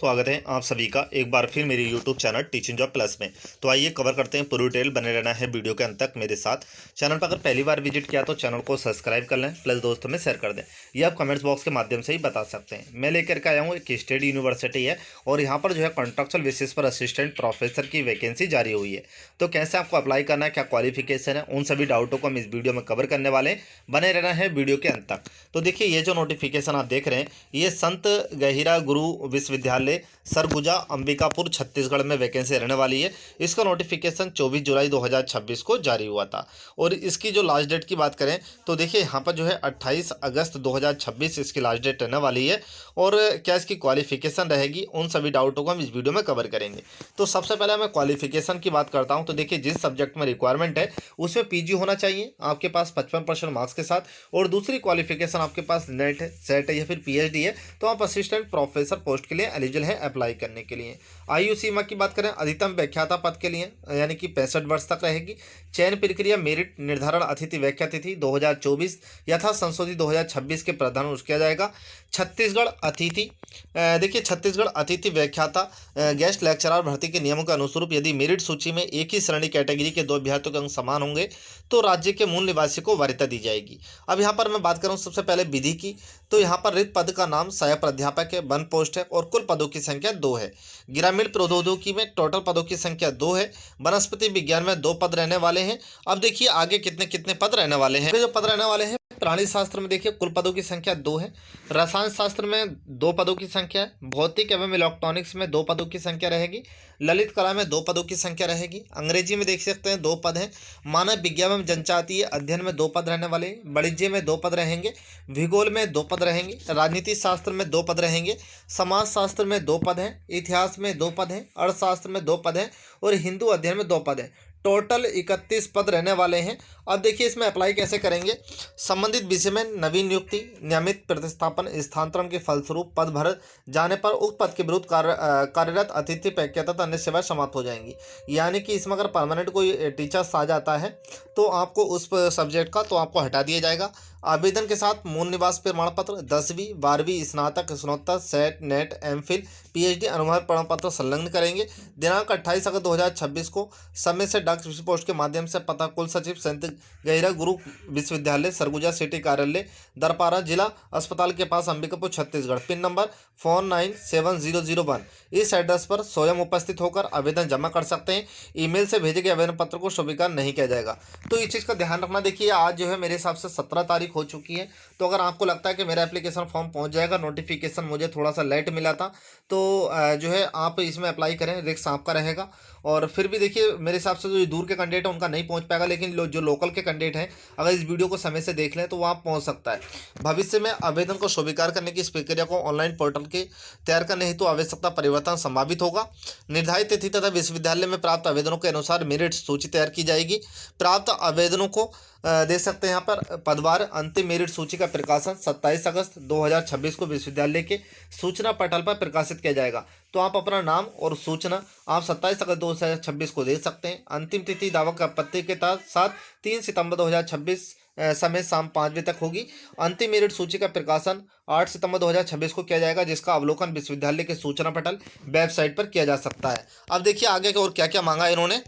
स्वागत है आप सभी का एक बार फिर मेरे YouTube channel teaching job plus में। तो आइए कवर करते हैं पूरी डिटेल, बने रहना है वीडियो के अंत तक मेरे साथ। चैनल पर अगर पहली बार विजिट किया तो चैनल को सब्सक्राइब कर लें, प्लस दोस्तों में शेयर कर दें। ये आप कमेंट्स बॉक्स के माध्यम से ही बता सकते हैं। मैं लेकर के आया हूँ एक स्टेट यूनिवर्सिटी है और यहाँ पर जो है कॉन्ट्रेक्चुअल बेसिस पर असिस्टेंट प्रोफेसर की वैकेंसी जारी हुई है। तो कैसे आपको अप्लाई करना है, क्या क्वालिफिकेशन है, उन सभी डाउटों को हम इस वीडियो में कवर करने वाले हैं। बने रहना है वीडियो के अंत तक। तो देखिए, ये जो नोटिफिकेशन आप देख रहे हैं, ये संत गहिरा गुरु विश्वविद्यालय सरगुजा अंबिकापुर छत्तीसगढ़ में वैकेंसी रहने वाली है। इसका नोटिफिकेशन 24 जुलाई 2026 को जारी हुआ था और इसकी जो लास्ट डेट की बात करें तो देखिए यहाँ पर जो है 28 अगस्त 2026 इसकी लास्ट डेट रहने वाली है। और क्या इसकी क्वालिफिकेशन रहेगी, उन सभी डाउटों को हम इस वीडियो में कवर करेंगे। तो सबसे पहले मैं क्वालिफिकेशन की बात करता हूँ। तो देखिए, जिस सब्जेक्ट में रिक्वायरमेंट है उसमें पीजी होना चाहिए आपके पास 55% मार्क्स के साथ, और दूसरी क्वालिफिकेशन आपके पास नेट है, सेट है या फिर पीएचडी है, तो आप असिस्टेंट प्रोफेसर पोस्ट के लिए एलिजिबल है अप्लाई करने के लिए। आयु सीमा की बात करें, अधिकतम व्याख्याता पद के लिए यानी कि 65 वर्ष तक रहेगी। चयन प्रक्रिया मेरिट निर्धारण अतिथि व्याख्या तिथि 2024 यथा संशोधित 2026 के प्रावधान किया जाएगा। छत्तीसगढ़ अतिथि देखिए, छत्तीसगढ़ अतिथि व्याख्याता गेस्ट लेक्चरर भर्ती के नियमों के अनुसार यदि मेरिट सूची में एक ही श्रेणी कैटेगरी के 2 अभ्यर्थियों के अंक समान होंगे तो राज्य के मूल निवासी को वरीयता दी जाएगी। अब यहाँ पर मैं बात करूँ सबसे पहले विधि की, तो यहाँ पर रिक्त पद का नाम सहायक प्राध्यापक है, वन पोस्ट है और कुल पदों की संख्या 2 है। ग्रामीण प्रौद्योगिकी में टोटल पदों की संख्या 2 है। वनस्पति विज्ञान में 2 पद रहने वाले हैं। अब देखिए आगे कितने कितने पद रहने वाले हैं। जो पद रहने वाले हैं, प्राणी शास्त्र में देखिए कुल पदों की संख्या 2 है। रसायन शास्त्र में 2 पदों की संख्या है। भौतिक एवं इलेक्ट्रॉनिक्स में 2 पदों की संख्या रहेगी। ललित कला में 2 पदों की संख्या रहेगी। अंग्रेजी में देख सकते हैं 2 पद हैं। मानव विज्ञान एवं जनजातीय अध्ययन में 2 पद रहने वाले हैं। वाणिज्य में 2 पद रहेंगे। भूगोल में 2 पद रहेंगे। राजनीति शास्त्र में 2 पद रहेंगे। समाज शास्त्र में 2 पद हैं। इतिहास में 2 पद हैं। अर्थशास्त्र में 2 पद हैं और हिंदू अध्ययन में 2 पद हैं। टोटल 31 पद रहने वाले हैं। अब देखिए इसमें अप्लाई कैसे करेंगे। संबंधित विषय में नवीन नियुक्ति, नियमित प्रतिस्थापन, स्थानांतरण के फलस्वरूप पद भर जाने पर उक्त पद के विरुद्ध कार्यरत अतिथि व्याख्याता तथा अन्य सेवाएं समाप्त हो जाएंगी। यानी कि इसमें अगर परमानेंट कोई टीचर्स आ जाता है तो आपको उस सब्जेक्ट का तो आपको हटा दिया जाएगा। आवेदन के साथ मूल निवास प्रमाण पत्र, 10वीं 12वीं स्नातक स्नातक सेट नेट एमफिल पीएचडी अनुभव प्रमाण पत्र संलग्न करेंगे। दिनांक 28 अगस्त 2026 को समय से डाक पोस्ट के माध्यम से पता कुल सचिव संत गहिरा गुरु विश्वविद्यालय सरगुजा सिटी कार्यालय दरपारा जिला अस्पताल के पास अंबिकापुर छत्तीसगढ़, पिन नंबर 497001, इस एड्रेस पर स्वयं उपस्थित होकर आवेदन जमा कर सकते हैं। ईमेल से भेजे गए आवेदन पत्र को स्वीकार नहीं किया जाएगा। तो इस चीज़ का ध्यान रखना। देखिए आज जो है मेरे हिसाब से 17 तारीख हो चुकी है। तो अगर आपको लगता है कि मेरा एप्लीकेशन फॉर्म पहुंच जाएगा, नोटिफिकेशन मुझे थोड़ा सा लेट मिला था, तो जो है आप इसमें अप्लाई करें, रिस्क आपका रहेगा। और फिर भी देखिए मेरे हिसाब से जो दूर के कैंडिडेट हैं उनका नहीं पहुंच पाएगा, लेकिन जो लोकल के कैंडिडेट हैं अगर इस वीडियो को समय से देख लें तो वहाँ पहुंच सकता है। भविष्य में आवेदन को स्वीकार करने की इस प्रक्रिया को ऑनलाइन पोर्टल के तैयार करने हेतु आवश्यकता परिवर्तन संभावित होगा। निर्धारित तिथि तथा विश्वविद्यालय में प्राप्त आवेदनों के अनुसार मेरिट सूची तैयार की जाएगी। प्राप्त आवेदनों को देख सकते हैं यहाँ पर पदवार। अंतिम मेरिट सूची का प्रकाशन 27 अगस्त 2026 को विश्वविद्यालय के सूचना पटल पर प्रकाशित किया जाएगा। तो आप अपना नाम और सूचना आप 27 अगस्त 2026 को दे सकते हैं। अंतिम तिथि दावा का आपत्ति के साथ 3 सितंबर 2026 समय शाम 5 बजे तक होगी। अंतिम मेरिट सूची का प्रकाशन 8 सितंबर 2026 को किया जाएगा, जिसका अवलोकन विश्वविद्यालय के सूचना पटल वेबसाइट पर किया जा सकता है। अब देखिए आगे और क्या क्या मांगा इन्होंने।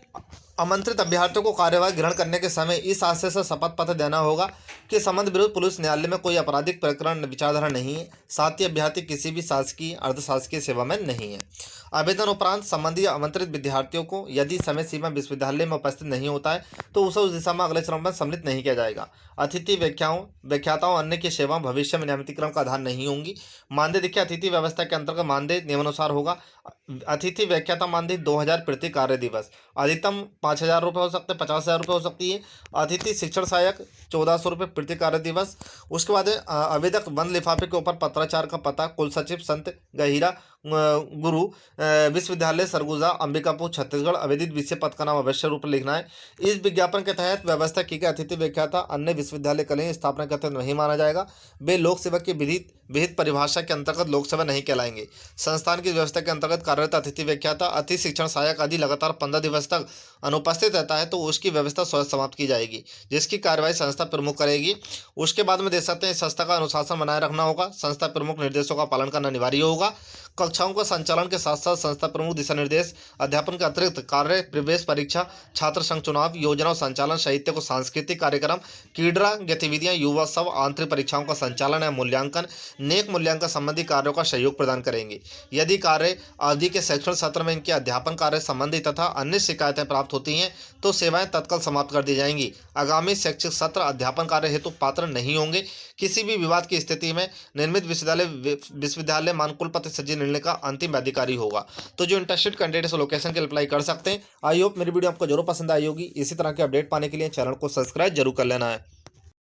आमंत्रित अभ्यर्थियों को कार्यवाही ग्रहण करने के समय इस आशय से शपथ पत्र देना होगा कि संबंध विरुद्ध पुलिस न्यायालय में कोई आपराधिक प्रकरण विचारधारा नहीं है। साथ ही अभ्यर्थी किसी भी शासकीय अर्धशासकीय सेवा में नहीं है। आवेदन उपरांत संबंधित आमंत्रित विद्यार्थियों को यदि समय सीमा विश्वविद्यालय में उपस्थित नहीं होता है तो उसे उस दिशा में अगले चरण में सम्मिलित नहीं किया जाएगा। अतिथि व्याख्याताओं अन्य की सेवाएं भविष्य में नियमितीकरण का आधार नहीं होंगी। मानदेय देखिए अतिथि व्यवस्था के अंतर्गत मानदेय नियमानुसार होगा। अतिथि व्याख्याता मानदेय 2000 प्रति कार्य दिवस, अधिकतम 5000 रुपये हो सकते हैं, 50,000 रुपये हो सकती है। अतिथि शिक्षण सहायक 1400 रुपये प्रति कार्य दिवस। उसके बाद आवेदक बंद लिफाफे के ऊपर पत्राचार का पता कुल सचिव संत गहिरा गुरु विश्वविद्यालय सरगुजा अंबिकापुर छत्तीसगढ़, आवेदित विषय पद का नाम अवश्य रूप लिखना है। इस विज्ञापन के तहत व्यवस्था की गई अतिथि व्याख्याता अन्य विश्वविद्यालय कलें स्थापना के तहत नहीं माना जाएगा। वे लोक सेवा की विहित परिभाषा के अंतर्गत लोक सेवा नहीं कहलाएंगे। संस्थान की व्यवस्था के अंतर्गत कार्यरत अतिथि व्याख्याता अति शिक्षण सहायक आदि लगातार 15 दिवस तक अनुपस्थित रहता है तो उसकी व्यवस्था स्वयं समाप्त की जाएगी, जिसकी कार्रवाई संस्था प्रमुख करेगी। उसके बाद में देख सकते हैं संस्था का अनुशासन बनाए रखना होगा। संस्था प्रमुख निर्देशों का पालन करना अनिवार्य होगा। कक्षाओं का संचालन के साथ साथ संस्था प्रमुख दिशा निर्देश, अध्यापन के अतिरिक्त कार्य, प्रवेश परीक्षा, छात्र संघ चुनाव, योजना और संचालन, साहित्य को सांस्कृतिक कार्यक्रम, क्रीड़ा गतिविधियां, युवा उत्सव, आंतरिक परीक्षाओं का संचालन या मूल्यांकन, नेक मूल्यांकन संबंधी कार्यों का सहयोग प्रदान करेंगे। यदि कार्य अवधि के शैक्षणिक सत्र में इनके अध्यापन कार्य संबंधी तथा अन्य शिकायतें प्राप्त होती हैं तो सेवाएं तत्काल समाप्त कर दी जाएंगी। आगामी शैक्षिक सत्र अध्यापन कार्य हेतु पात्र नहीं होंगे। किसी भी विवाद की स्थिति में निर्मित विश्वविद्यालय मानकुलपति सचिव निर्णय का अंतिम अधिकारी होगा। तो जो इंटरेस्टेड कैंडिडेट्स लोकेशन के लिए अप्लाई कर सकते हैं। आई होप मेरी वीडियो आपको जरूर पसंद आई होगी। इसी तरह के अपडेट पाने के लिए चैनल को सब्सक्राइब जरूर कर लेना है।